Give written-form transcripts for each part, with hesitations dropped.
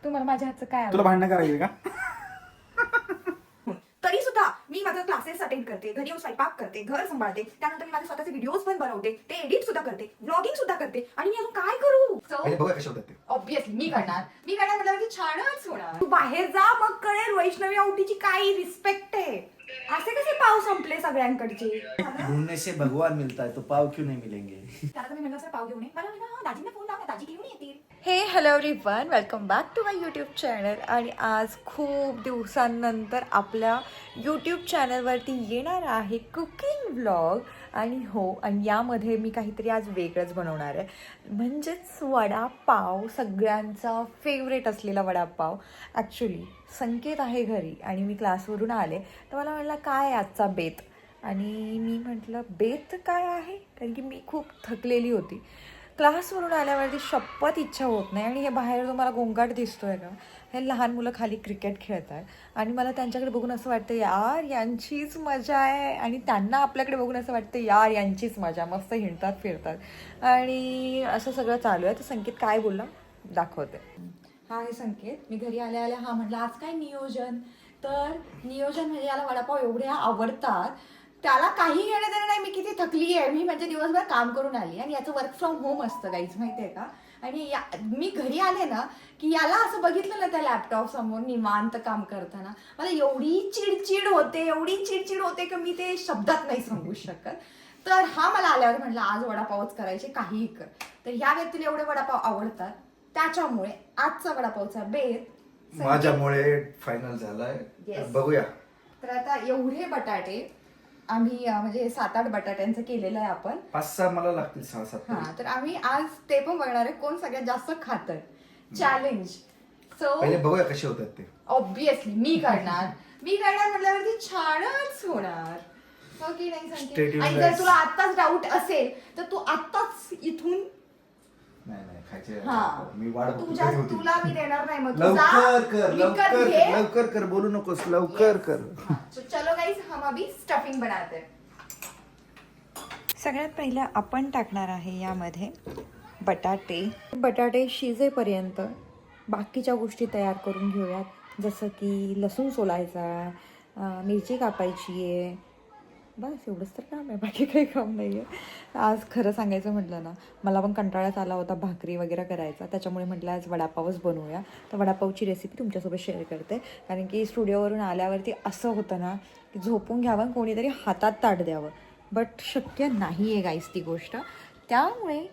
तुम्हाला माझ्या हातचं काय तुला भांडणं करायची का? तरी सुद्धा मी माझे क्लासेस अटेंड करते, घरी येऊन स्वयंपाक करते, घर सांभाळते, त्यानंतर मी माझे स्वतःचे व्हिडिओज पण बनवते, ते एडिट सुद्धा करते, ब्लॉगिंग सुद्धा करते आणि मी अजून काय करू? पहिले बघा कसे होतात ते. ऑब्विसली मी करणार म्हटलं की छानच होणार. तू बाहेर जा मग कळेल वैष्णवी आवटीची काय रिस्पेक्ट आहे. असे कसे पाव संपले सगळ्यांकडचे. ढूंढने से भगवान मिलता है तो पाव क्यों नहीं मिलेंगे? त्याला तुम्ही म्हणलं सर पाव घेऊन ये, मला म्हणलं दाजींना फोन लावा, दाजी घेऊन येतील. हे hello everyone, welcome back to my YouTube channel. आणि आज खूप दिवसांनंतर आपल्या यूट्यूब चॅनलवरती येणार आहे कुकिंग व्लॉग. आणि हो, आणि यामध्ये मी काहीतरी आज वेगळंच बनवणार आहे, म्हणजेच वडापाव. सगळ्यांचा फेवरेट असलेला वडापाव. ॲक्च्युली संकेत आहे घरी आणि मी क्लासवरून आले तर मला म्हटलं काय आजचा बेत. आणि मी म्हटलं बेत काय आहे, कारण की मी खूप थकलेली होती. क्लासवरून आल्यावरती शपथ इच्छा होत नाही. आणि हे बाहेर जो मला गोंगाट दिसतोय का, हे लहान मुलं खाली क्रिकेट खेळत आहेत आणि मला त्यांच्याकडे बघून असं वाटतं यार यांचीच मजा आहे. आणि त्यांना आपल्याकडे बघून असं वाटतं यार यांचीच मजा, मस्त हिंडतात फिरतात आणि असं सगळं चालू आहे. तर संकेत काय बोलला दाखवते. हा आहे संकेत. मी घरी आल्या आल्या हा म्हटलं आज काय नियोजन. तर नियोजन म्हणजे याला वडापाव एवढे आवडतात, त्याला काही घेणं देणं नाही मी किती थकली आहे. मी म्हणजे दिवसभर काम करून आली आणि याचं वर्क फ्रॉम होम असतं गाईज, माहिती आहे का. आणि मी घरी आले ना की याला असं बघितलं ना त्या लॅपटॉप समोर निवांत काम करताना मला एवढी चिडचिड होते की मी ते शब्दात नाही सांगू शकत. तर हा मला आल्यावर म्हटलं आज वडापावच करायचे, काहीही कर. तर ह्या व्यक्तीला एवढे वडापाव आवडतात, त्याच्यामुळे आजचा वडापावचा बेत माझ्यामुळे फायनल झालाय. Yes. बघूया. तर आता एवढे बटाटे आम्ही म्हणजे 7-8 बटाट्यांचं केलेलं आहे आपण. 5-6 मला लागतील, 6-7. हा, तर आम्ही आज ते पण बघणार आहे कोण सगळ्यात जास्त खातं. चॅलेंज. सो पहिले बघूया कसे होतात ते. ऑब्विसली मी करणार म्हटल्यावरती छानच होणार. हो की नाही Stay संकेत. tuned, आणि जर guys. तुला आत्ताच डाऊट असेल तर तू आत्ताच इथून नाही खायचे. हा. मी वाट तुला मी देणार नाही. मग लवकर कर बोलू नकोस, लवकर कर. चलो गाईज, हम अभी स्टफिंग बनाते हैं. सगळ्यात पहिलं आपण टाकणार आहे यामध्ये बटाटे शिजेपर्यंत बाकीच्या गोष्टी तयार करून घेऊयात. जसं की लसूण सोलायचा, मिरची कापायची आहे, बस एवढंच तर काम आहे, बाकी काही काम नाही आहे. आज खरं सांगायचं म्हटलं ना, मला पण कंटाळाच आला होता भाकरी वगैरे करायचा, त्याच्यामुळे म्हटलं आज वडापावच बनवूया. तर वडापावची रेसिपी तुमच्यासोबत शेअर करते, कारण की स्टुडिओवरून आल्यावरती असं होतं ना की झोपून घ्यावं, कोणीतरी हातात ताट द्यावं, बट शक्य नाही आहे गाईस ती गोष्ट. त्यामुळे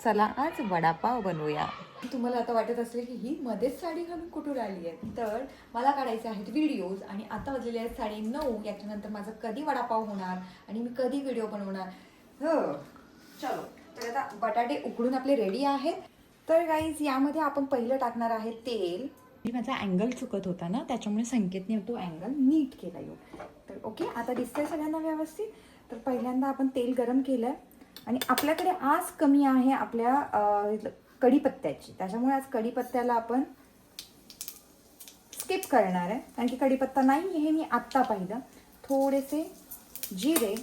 चला आज वडापाव बनवूया. तुम्हाला आता वाटत असेल की ही मध्येच साडी घालून कुठून आली आहे, तर मला काढायचे आहेत व्हिडिओज. आणि आता वाजलेले आहेत 9:30. याच्यानंतर माझं कधी वडापाव होणार आणि मी कधी व्हिडिओ बनवणार. हो चलो. तर आता बटाटे उकडून आपले रेडी आहेत. तर गाईज यामध्ये आपण पहिलं टाकणार आहे तेल. माझा अँगल चुकत होता ना, त्याच्यामुळे संकेतने तो अँगल नीट केला येऊ. तर ओके, आता दिसतंय सगळ्यांना व्यवस्थित. तर पहिल्यांदा आपण तेल गरम केलं आणि आपल्याकडे आज कमी आहे आपल्या कढीपत्त्याची, त्याच्यामुळे आज कढीपत्त्याला आपण स्किप करणार आहे, कारण की कढीपत्ता नाही हे मी आत्ता पाहिलं. थोडेसे जिरे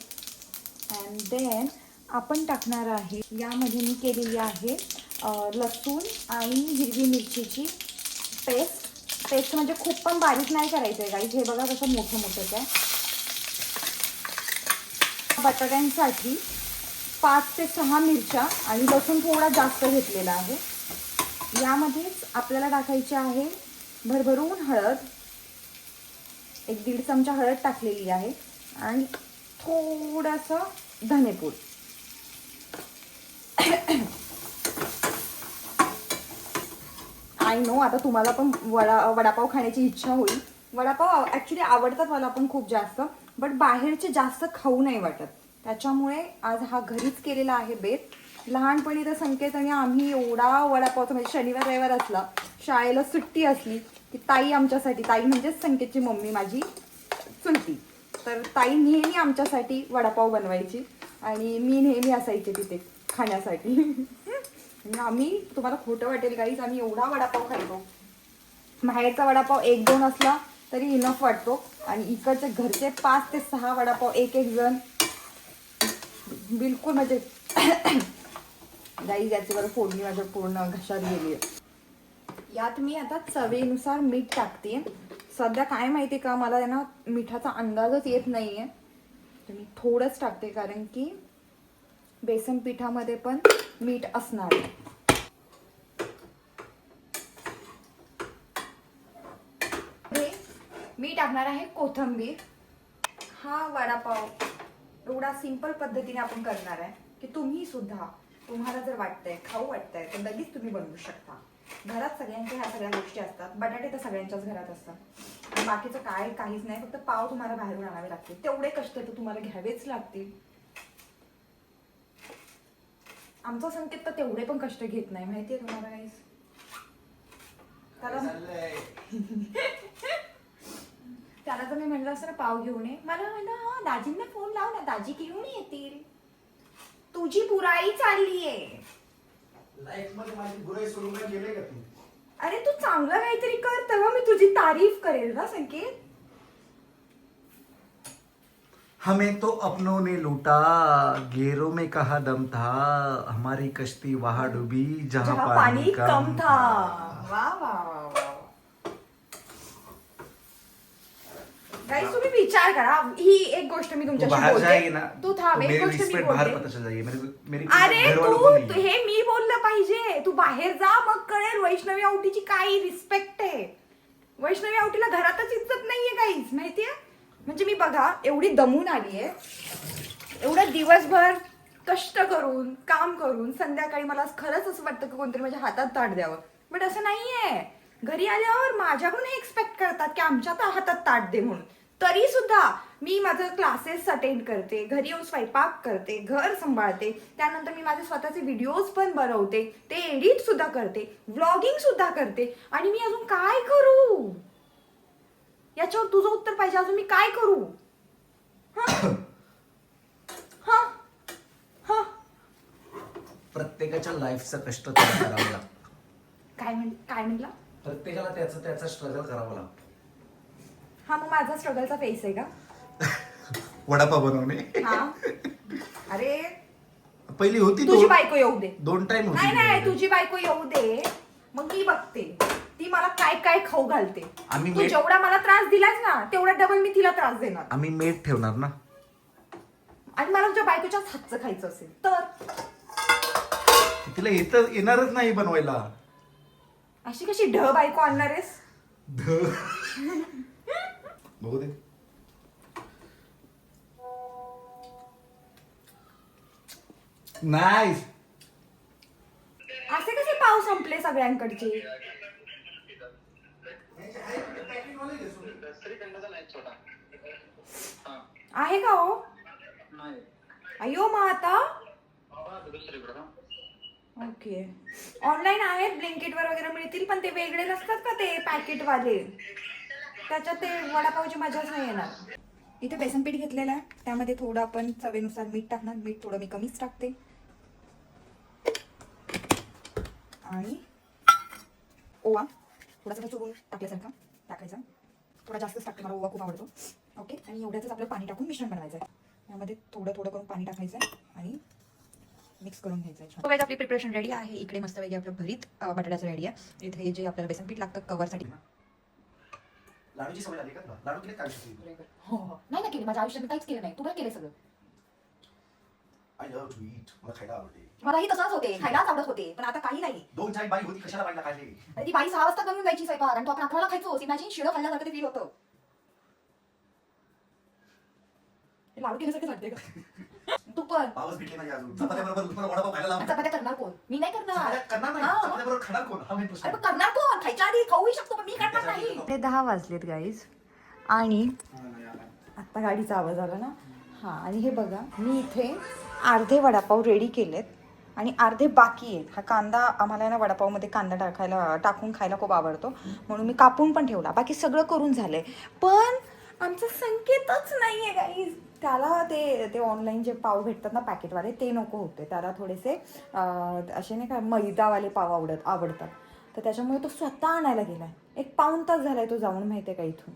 अँड देन आपण टाकणार आहे यामध्ये मी केलेली आहे लसूण आणि हिरवी मिरचीची पेस्ट म्हणजे खूप पण बारीक नाही करायचं आहे गाईज. हे बघा कसं मोठं मोठंच आहे. बटाट्यांसाठी 5 ते 6 मिरच्या आणि लसूण थोडा जास्त घेतलेला आहे. यामध्येच आपल्याला टाकायची आहे भरभरून हळद. 1-1.5 चमचा हळद टाकलेली आहे आणि थोडंसं धनेपूड. आय नो आता तुम्हाला पण वडापाव खाण्याची इच्छा होईल. वडापाव ॲक्च्युली आवडतात मला पण खूप जास्त, बट बाहेरचे जास्त खाऊ नाही वाटत. त्याच्यामुळे आज हा घरीच केलेला आहे बेत. लहानपणी तर संकेत आणि आम्ही एवढा वडापावचा, म्हणजे शनिवार रविवार असला, शाळेला सुट्टी असली की ताई आमच्यासाठी, ताई म्हणजेच संकेतची मम्मी माझी चुलती, तर ताई नेहमी आमच्यासाठी वडापाव बनवायची आणि मी नेहमी असायचे तिथे खाण्यासाठी. आम्ही, तुम्हाला खोटं वाटेल गाईज, आम्ही एवढा वडापाव खायचो. बाहेरचा वडापाव 1-2 असला तरी इनफ वाटतो आणि इकडचे घरचे 5 ते 6 वडापाव एक जण बिलकुल. म्हणजे गाईज याची बरं फोडणी माझ्या पूर्ण घशात गेली आहे. यात मी आता चवीनुसार मीठ टाकते. सध्या काय माहिती का, मला आहे ना मिठाचा अंदाजच येत नाहीये, तर मी थोडंच टाकते कारण की बेसन पिठामध्ये पण मीठ असणार आहे. मी टाकणार आहे कोथिंबीर. हा वडापाव एवढा सिंपल पद्धतीने आपण करणार आहे की तुम्ही सुद्धा, तुम्हाला जर वाटतंय खाऊ वाटतंय तर लगेच तुम्ही बनवू शकता. घरात सगळ्यांच्या ह्या सगळ्या गोष्टी असतात. बटाटे तर सगळ्यांच्याच घरात असतात. आणि बाकीचं काहीच नाही, फक्त पाव तुम्हाला बाहेरून आणावे लागतील. तेवढे कष्ट तर तुम्हाला घ्यावेच लागतील. आमचा संकेत तर तेवढे पण कष्ट घेत नाही, माहितीये तुम्हाला काही. त्याला तर मी म्हणलं असं ना पाव घेऊन ये, मला म्हणलं हा दाजींना फोन लाव ना, दाजी घेऊन येतील. तुझी बुराई चाललीये लाईफ मध्ये. माझी बुराई सोडून काय गेले का तू? अरे तू चांगलं काहीतरी कर तेव्हा मी तुझी तारीफ करेल ना संकेत. हमें तो अपनों ने लूटा, गैरों में कहा दम था, हमारी कश्ती वहां डूबी जहां पानी कम था. वा वा वा वा. गाइस तुम्ही विचार करा, ही एक गोष्ट मी तुमच्याशी बोलते. तू थांब, एक गोष्ट मी बोलते. अरे तू हे मी बोललं पाहिजे. तू बाहेर जा मग कळेल वैष्णवी आवटीची काय रिस्पेक्ट आहे. वैष्णवी आवटीला घरातच इज्जत नाहीये गाईस, माहितीये. म्हणजे मी बघा एवढी दमून आलीये, एवढं दिवसभर कष्ट करून काम करून संध्याकाळी मला खरंच असं वाटतं की कोणतरी माझ्या हातात ताट द्यावं, बट असं नाहीये. घरी आल्यावर माझ्याकडून हे एक्सपेक्ट करतात की आमच्या हातात ताट दे म्हणून. तरी सुद्धा मी माझं क्लासेस अटेंड करते, घरी येऊन स्वयंपाक करते, घर सांभाळते, त्यानंतर मी माझे स्वतःचे व्हिडिओज पण बनवते, ते एडिट सुद्धा करते, व्लॉगिंग सुद्धा करते. आणि मी अजून काय करू? याच्यावर तुझं उत्तर पाहिजे. अजून मी काय करू? प्रत्येकाच्या लाईफचं कष्ट करावं लागतं. काय म्हणला? प्रत्येकाला त्याचा स्ट्रगल करावं लागतं. हा, मग माझा स्ट्रगलचा फेस आहे का वडापाव बनवणे? अरे पहिली होती तुझी बायको येऊ दे. 2 टाइम होती. नाही तुझी बायको येऊ दे, मग मी बघते ती मला काय काय खाऊ घालते. तू जेवढा मला त्रास दिलास ना तेवढा डबल मी तिला त्रास देणार. आम्ही मेट ठेवणार ना. आणि मला तुझ्या बायकोच्याच हातचं खायचं असेल तर तिला येणारच नाही बनवायला. अशी कशी बायको आणणार आहेस? बघू दे. नाईस. असे कसे पाव संपले सगळ्यांकडचे? आहे का हो? अयो मग आता ओके. ऑनलाईन आहेत, ब्लिंकिटवर वगैरे मिळतील, पण ते वेगळे नसतात का ते पॅकेटवाले? त्याच्यात ते वडापावची मजाच नाही येणार. इथे बेसन पीठ घेतलेलं आहे, त्यामध्ये थोडं आपण चवीनुसार मीठ टाकणार. मीठ थोडं मी कमीच टाकते. आणि ओवा थोडासा चुरून टाकल्यासारखा टाकायचा. थोडा जास्तच टाकते, मला ओवा खूप आवडतो. ओके. आणि एवढ्यातच आपलं पाणी टाकून मिश्रण बनवायचं आहे. यामध्ये थोडं थोडं करून पाणी टाकायचं आहे आणि मिक्स करून घ्यायचं आहे. बघायचं आपली प्रिपरेशन रेडी आहे. इकडे मस्तपैकी आपलं भरीत बटाट्याचं रेडी आहे. इथे जे आपल्याला बेसन पीठ लागतं कवरसाठी. लाडूची सवय झाली का तुला? लाडू केले काय शकते? हो नाही ना केली, माझ्या आयुष्यात काहीच केलं नाही. तू काय केलं सगळं? I love to eat. मला खायला आवडते. मलाही तसंच होते, खायलाच आवडत होते, पण आता काही नाही. 2 टाइम बाई होती, कशाला बाईला खायचे? आणि ती बाई 6 वाजता करून जायची स्वयंपाक आणि तो आपण 11ला खायचो. इमॅजिन शिळं खाल्ल्यासारखं ते फील होतं. लाडू केल्यासारखं वाटते का? तू पण पावच भेटले नाही अजून. चपात्याबरोबर तुम्हाला वडापाव खायला लावून. चपात्या करणार कोण? मी नाही करणार. करणार नाही. चपात्याबरोबर खाणार कोण? हा मेन प्रश्न. अरे पण करणार कोण? खायच्या आधी खाऊही शकतो, पण मी करणार नाही. ते 10 वाजलेत गाईज आणि आता गाडीचा आवाज आला ना. हा, आणि हे बघा मी इथे अर्धे वडापाव रेडी केलेत आणि अर्धे बाकी आहेत. हा कांदा आम्हाला ना वडापावमध्ये कांदा टाकून खायला खूप आवडतो, म्हणून मी कापून पण ठेवला. बाकी सगळं करून झालंय, पण आमचा संकेतच नाहीये गाईज. त्याला ते ऑनलाईन जे पाव भेटतात ना पॅकेटवाले ते नको होते. त्याला थोडेसे असे नाही का मैदावाले पाव आवडतात. तर त्याच्यामुळे तो स्वतः आणायला गेलाय. 1 पाऊण तास झालाय तो जाऊन, माहितीये का, इथून,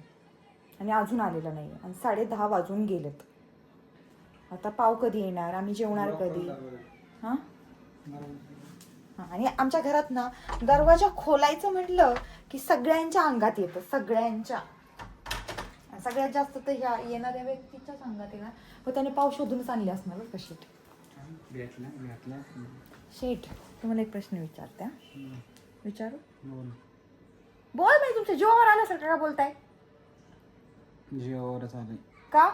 आणि अजून आलेला नाही. आणि 10:30 वाजून गेलेत. आता पाव कधी येणार? आम्ही जेवणार कधी? हां हां, आणि आमच्या घरात ना दरवाजा खोलायचं म्हटलं की सगळ्यांच्या अंगात येतं, सगळ्यांच्या. सगळ्यात जास्त तर ह्या येणाऱ्या व्यक्तीच्याच अंगात येणार. हो, त्याने पाव शोधूनच आणले असणार बरं का शेठ. शेठ, तुम्हाला एक प्रश्न विचारते. विचारू? बोल बाई, तुमच्या जीवावर आल्यासारखं का बोलताय? जीवावरच आले. का?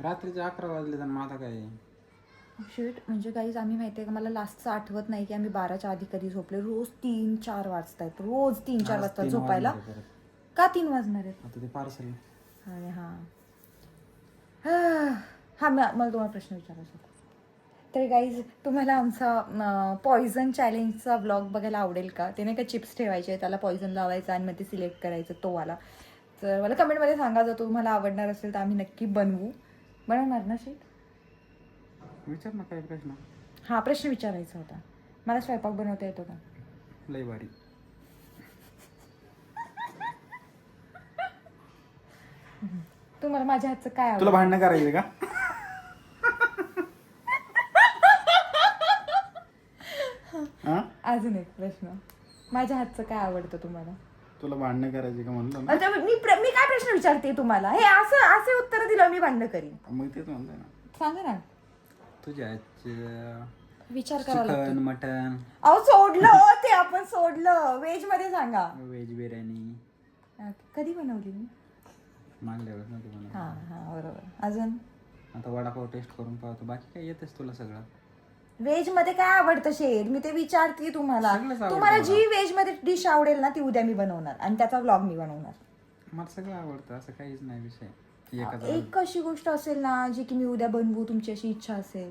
रात्रीचे 11 वाजले तर माझा काय. शेट, म्हणजे काहीच आम्ही माहितीये का, मला लास्टचं आठवत नाही की आम्ही 12च्या आधी कधी झोपले. रोज 3-4 वाजतायत, रोज 3-4 वाजता झोपायला. का 3 वाजणार आहेत? आता ते पार्सल. अरे हां हां, मला तुम्हाला प्रश्न विचारायचा होता. तर गाईज, तुम्हाला आमचा पॉइझन चॅलेंजचा व्लॉग बघायला आवडेल का? ते नाही का चिप्स ठेवायचे, त्याला पॉइझन लावायचं आणि मग ते सिलेक्ट करायचं, तो वाला. तर मला कमेंटमध्ये सांगा, जर तुम्हाला आवडणार असेल तर आम्ही नक्की बनवणार ना शेट? विचार ना काय प्रश्न. हा प्रश्न विचारायचा होता. मला स्वयंपाक बनवता येतो का? लय भारी. तुम्हाला माझ्या हातचं काय आवडतं? तुला भांडणं करायचं का? अजून एक प्रश्न, माझ्या हातचं काय आवडतं तुम्हाला? तुला भांडणं करायची का म्हणलं ना. अच्छा, मी काय प्रश्न विचारते तुम्हाला? हे असे उत्तर दिलं मी भांडण करीन. मग तेच म्हणतोय ना. सांगा ना. तुझ्या विचार करावा लागतो. Chicken mutton. अहो सोडलं ते, आपण सोडलं. व्हेज मध्ये सांगा. व्हेज बिर्याणी कधी बनवली मी? मागल्या वेळेस नव्हती बनवली. हा हा, बरोबर. अजून आता वडापाव टेस्ट करून पाहतो. बाकी काय येतेच तुला सगळं. व्हेज मध्ये काय आवडतं शेर? मी ते विचारते तुम्हाला. सगळंच आवडतं तुम्हाला मला. जी व्हेज मध्ये डिश आवडेल ना ती उद्या मी बनवणार आणि त्याचा व्लॉग मी बनवणार. मला सगळं आवडतं, असं काहीच नाही विषय. एक अशी गोष्ट असेल ना जी की मी उद्या बनवू, तुमची अशी इच्छा असेल,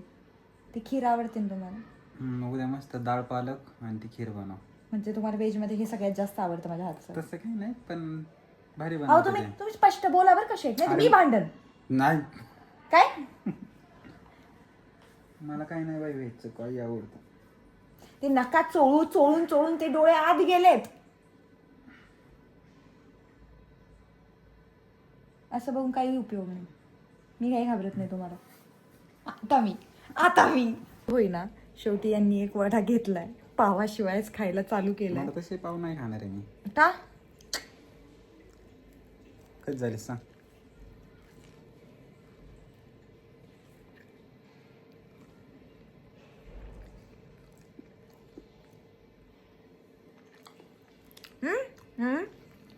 ती खीर आवडते ना तुम्हाला? उद्या मस्त डाळ पालक आणि ती खीर बनव. म्हणजे तुम्हाला व्हेज मध्ये हे सगळ्यात जास्त आवडतं माझ्या हातचं? तसं काही नाही, पण भारी अहो बनवते तुम्ही ते. तुम्ही स्पष्ट बोला बरं का शेट, नाही तर मी भांडण. नाही, काय? मला काही नाही बाई व्हेजचं, काही आवडतं. ते नका चोळून ते डोळे आत गेलेत. असं बघून काही उपयोग नाही. मी काही घाबरत नाही तुम्हाला. आता मी होईना. शेवटी यांनी एक वडा घेतलाय, पावाशिवायच खायला चालू केलाय. मला तसे पाव नाही खाणार आहे मी. का? कधी झाली सांग.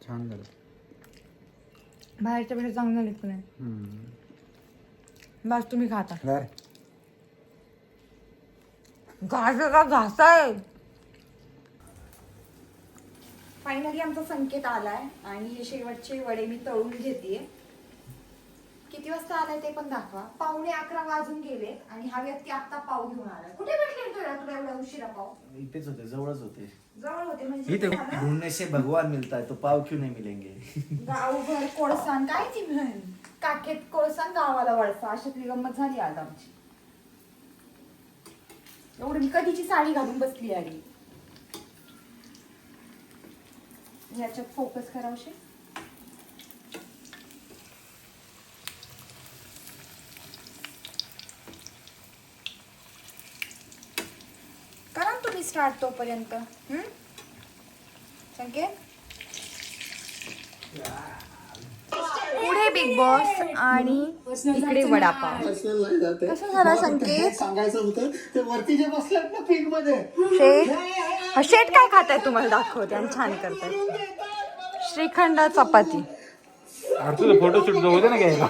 छान झालं. बाहेरच्या पेक्षा चांगलं झालं नाही. बस तुम्ही खाता. घासाय. फायनली आमचा संकेत आलाय आणि हे शेवटचे वडे मी तळून घेते. किती वाजता आलाय ते पण दाखवा. 11:15 वाजून गेले आणि हा व्यक्ती आता पाव घेऊन आलाय. कुठे भेटले तुला एवढा उशिरा पाव? इथेच होते, जवळच होते. जवळ होते म्हणजे तुम्हाला? ढूंढने से भगवान मिलता है तो पाव क्यों नहीं मिलेंगे? गावभर कोळसान काय ती म्हण, काखेत कोळसान गावाला वळसा, अशातली गंमत झाली आज आमची. एवढी मी कधीची साडी घालून बसली आली. याच्यात फोकस करावशे. करा ना तुम्ही स्टार्ट तोपर्यंत. संकेत, पुढे बिग बॉस आणि इकडे वडापाव. कसं झाला संकेत? सांगायचं होतं ते वरती जे बसल्यात ना पिंक मध्ये. शेट काय खाताय तुम्हाला दाखवते आणि छान करताय. श्रीखंड चपाती. तुझं फोटोशूट जाऊ दे ना घ्यायला.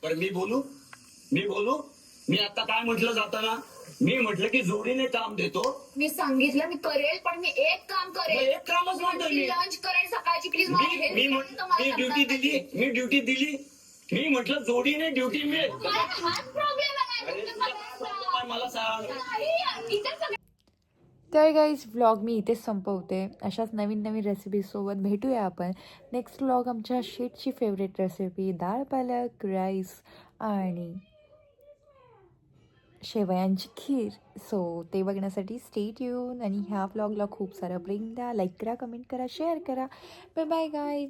पण मी बोलू मी आता काय म्हटलं जाताना, मी म्हटलं की जोडीने काम देतो. मी सांगितलं मी करेल, पण मी एक काम मग करेल. एक कामच म्हणतोय मी. लंच करेल सकाळची, प्लीज मी ड्युटी दिली. मी म्हटलं जोडीने ड्युटी मिळेल. हाच प्रॉब्लेम आहे. मला सांग. तर गाईज, व्लॉग मी इथेच संपवते. अशाच नवीन नवीन रेसिपीजसोबत भेटूया आपण नेक्स्ट व्लॉग. आमच्या शेटची फेवरेट रेसिपी डाळ पालक राईस आणि शेवयांची खीर. सो ते बघण्यासाठी स्टे ट्यून आणि ह्या व्लॉगला खूप सारा प्रेम द्या, लाईक करा, कमेंट करा, शेअर करा. बाय बाय गाय.